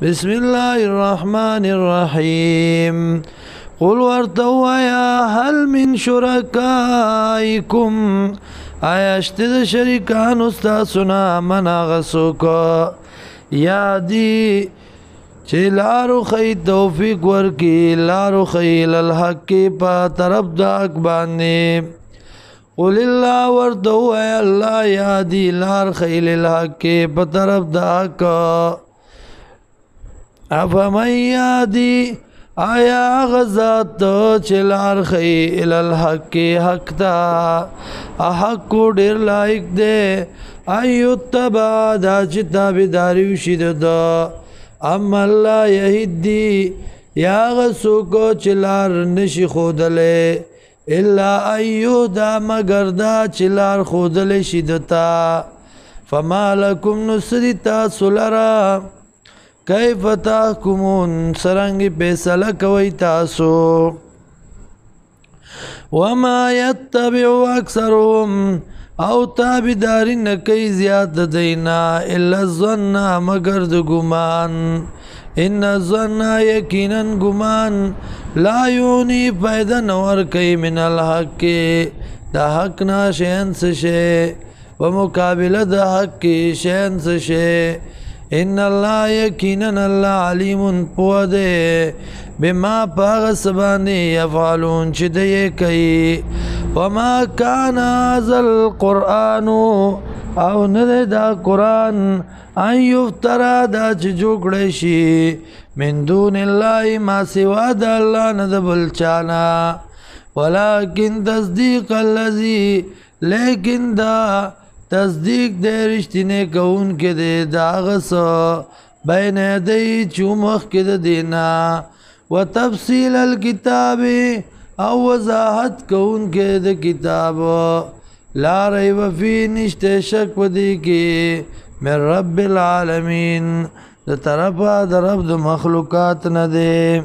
بسم الله الرحمن الرحيم قل ورتوا يا هل من شركائكم آیاشتد شریکان استاسنا من آغسوک یادی چه لارو خی توفیق ورکی لارو خی للحق پا طرف دا اکبانی قل اللہ ورتو اے اللہ یادی لار خی للحق پا طرف دا حق افمن یادی آیا غزات چلار خی الالحق حق تا حق کو ډیر لائق دے ایو تبا دا چتا بیداریو شید دا اما اللہ یهدی یا غسو کو چلار نشی خودلے الا ایو دا مگر دا چلار خودلے شیدتا فما لکم نصرتا سلرا کیف تحکمون سرنگی پیسل کوئی تاسو وما یتبعو اکثرهم او تابداری نکی زیاد دینا الا الظن مگر د گمان ان الظن یقینا گمان لا یونی فائدہ نور کئی من الحق دا حق نا شین سشے ومقابل دا حق شین سشے ان اللہ یقینا اللہ علیم پودے بما پاغس باندې یفعلون چې دی کوي وما کان هذا القرآن او نه دا قرآن ان یفترا دا چې جوړ شي من دون الله ما سوا د الله نه د بل چانا ولکن تصدیق الذی لیکن دا تصدیق دے رشتینے کون کے دے داغس بین دی چومخ کے دے دینا و تفصیل الکتاب او وضاحت کون کے دے کتاب لا ریب فی نشتے شک ودی کی من رب العالمین دا طرفا دا رب دا مخلوقات ندے